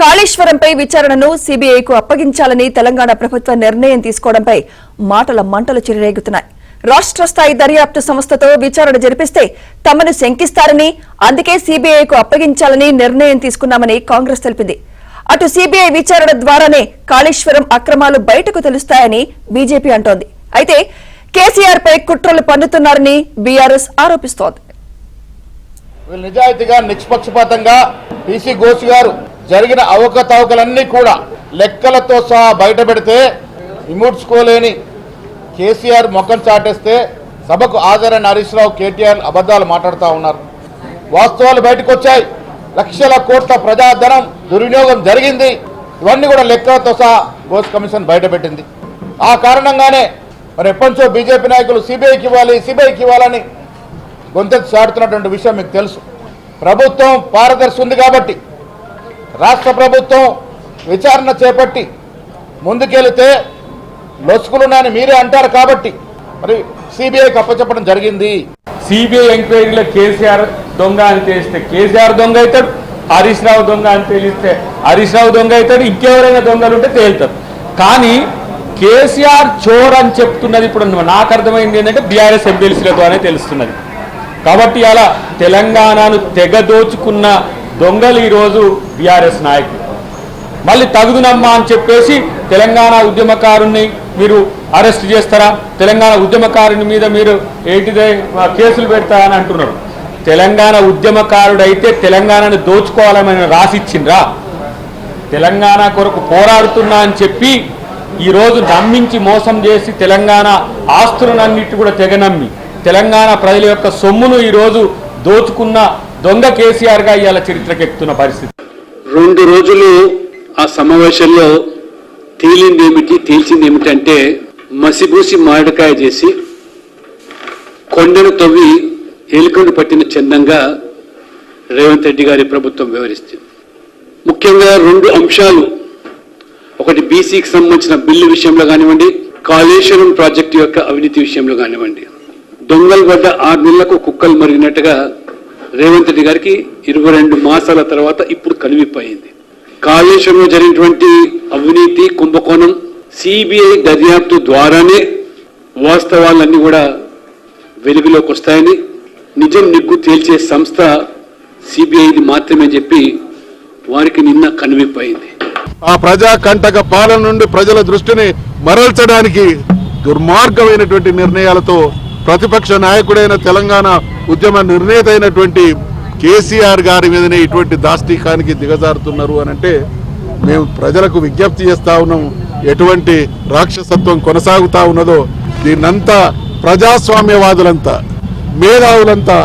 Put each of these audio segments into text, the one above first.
కాళేశ్వరంపై విచారణను సీబీఐకు అప్పగించాలని తెలంగాణ ప్రభుత్వం నిర్ణయం తీసుకోవడంపై మాటల మంటలు చెలరేగుతున్నాయి. రాష్ట్ర స్థాయి దర్యాప్తు సంస్థతో విచారణ జరిపిస్తే తమను శంకిస్తారని, అందుకే సీబీఐకు అప్పగించాలని నిర్ణయం తీసుకున్నామని కాంగ్రెస్ తెలిపింది. అటు సీబీఐ విచారణ ద్వారానే కాళేశ్వరం అక్రమాలు బయటకు తెలుస్తాయని బీజేపీ అంటోంది. అయితే కేసీఆర్ పై కుట్రలు పన్నుతున్నారని బీఆర్ఎస్ ఆరోపిస్తోంది. నిజాయితీగా నిష్పక్షపాతంగా పీసీ ఘోష్ గారు జరిగిన అవకతవకలన్నీ కూడా లెక్కలతో సహా బయట పెడితే ఇముడ్చుకోలేని కేసీఆర్ మొక్కలు చాటేస్తే సభకు హాజరైన హరీష్ రావు, కేటీఆర్ అబద్ధాలు మాట్లాడుతూ ఉన్నారు. వాస్తవాలు బయటకు వచ్చాయి. లక్షల కోట్ల ప్రజాధనం దుర్వినియోగం జరిగింది. ఇవన్నీ కూడా లెక్కలతో సహా ఘోష్ కమిషన్ బయటపెట్టింది. ఆ కారణంగానే మరి ఎప్పటించో బీజేపీ నాయకులు సిబిఐకి ఇవ్వాలని గొంతెత్తి చాటుతున్నటువంటి విషయం మీకు తెలుసు. ప్రభుత్వం పారదర్శి ఉంది కాబట్టి, రాష్ట్ర ప్రభుత్వం విచారణ చేపట్టి ముందుకెళితే లొసుకులున్నాయని మీరే అంటారు కాబట్టి మరి సిబిఐకి అప్పచెప్పడం జరిగింది. సిబిఐ ఎంక్వైరీలో కేసీఆర్ దొంగ అని తెలిస్తే కేసీఆర్ దొంగ అవుతాడు, హరీష్ రావు దొంగ అని తెలిస్తే హరీష్ రావు దొంగ అవుతాడు, ఇంకెవరైనా దొంగలు ఉంటే తేలుతారు. కానీ కేసీఆర్ చోర్ అని చెప్తున్నది ఇప్పుడు నాకు అర్థమైంది ఏంటంటే బీఆర్ఎస్ ఎమ్మెల్సీల ద్వారానే తెలుస్తున్నది. కాబట్టి అలా తెలంగాణను తెగదోచుకున్న దొంగలు ఈరోజు బీఆర్ఎస్ నాయకులు. మళ్ళీ తగుదునమ్మా అని చెప్పేసి తెలంగాణ ఉద్యమకారుణ్ణి మీరు అరెస్ట్ చేస్తారా, తెలంగాణ ఉద్యమకారుని మీద మీరు ఏంటిదే కేసులు పెడతారని అంటున్నారు. తెలంగాణ ఉద్యమకారుడైతే తెలంగాణను దోచుకోవాలని రాసిచ్చిండ్రా? తెలంగాణ కొరకు పోరాడుతున్నా అని చెప్పి ఈరోజు నమ్మించి మోసం చేసి తెలంగాణ ఆస్తులన్నిటి కూడా తెగనమ్మి తెలంగాణ ప్రజల యొక్క సొమ్మును ఈరోజు దోచుకున్న దొంగ కేసీఆర్గా ఇవాళ చరిత్రకెక్కుతున్న పరిస్థితి. 2 రోజులు ఆ సమావేశంలో తేల్చింది ఏమిటంటే మసిబూసి మామిడికాయ చేసి కొండను తవ్వి ఏలికొండ పట్టిన చందంగా రేవంత్ రెడ్డి గారి ప్రభుత్వం వ్యవహరిస్తుంది. ముఖ్యంగా 2 అంశాలు, ఒకటి బీసీకి సంబంధించిన బిల్లు విషయంలో కానివ్వండి, కాళేశ్వరం ప్రాజెక్టు యొక్క అవినీతి విషయంలో కానివ్వండి. దొంగలు పడ్డ 6 నెలలకు కుక్కలు మరిగినట్టుగా రేవంత్ రెడ్డి గారికి 22 మాసాల తర్వాత ఇప్పుడు కనువిప్పయింది. కాళేశ్వరంలో జరిగినటువంటి అవినీతి కుంభకోణం సిబిఐ దర్యాప్తు ద్వారానే వాస్తవాలన్నీ కూడా వెలుగులోకి వస్తాయని, నిజం నిగ్గు తేల్చే సంస్థ సిబిఐది మాత్రమే చెప్పి వారికి నిన్న కనువిప్పయింది. ఆ ప్రజా కంటక పాలన నుండి ప్రజల దృష్టిని మరల్చడానికి దుర్మార్గమైనటువంటి నిర్ణయాలతో ప్రతిపక్ష నాయకుడైన తెలంగాణ ఉద్యమ నిర్ణేత అయినటువంటి కేసీఆర్ గారి మీదనే ఇటువంటి దాష్టీకానికి దిగజారుతున్నారు అని అంటే మేము ప్రజలకు విజ్ఞప్తి చేస్తా ఉన్నాం. ఎటువంటి రాక్షసత్వం కొనసాగుతా ఉన్నదో దీన్నంతా ప్రజాస్వామ్యవాదులంతా, మేధావులంతా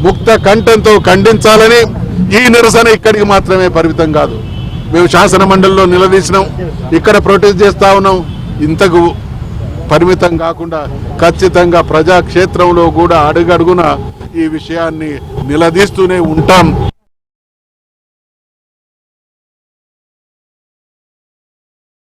ముక్త కంఠంతో ఖండించాలని ఈ నిరసన ఇక్కడికి మాత్రమే పరిమితం కాదు. మేము శాసన మండలిలో నిలదీసినాం, ఇక్కడ ప్రొటెస్ట్ చేస్తా ఉన్నాం. ఇంతకు పరిమితం కాకుండా ఖచ్చితంగా ప్రజాక్షేత్రంలో కూడా అడుగడుగున ఈ విషయాన్ని నిలదీస్తూనే ఉంటాం.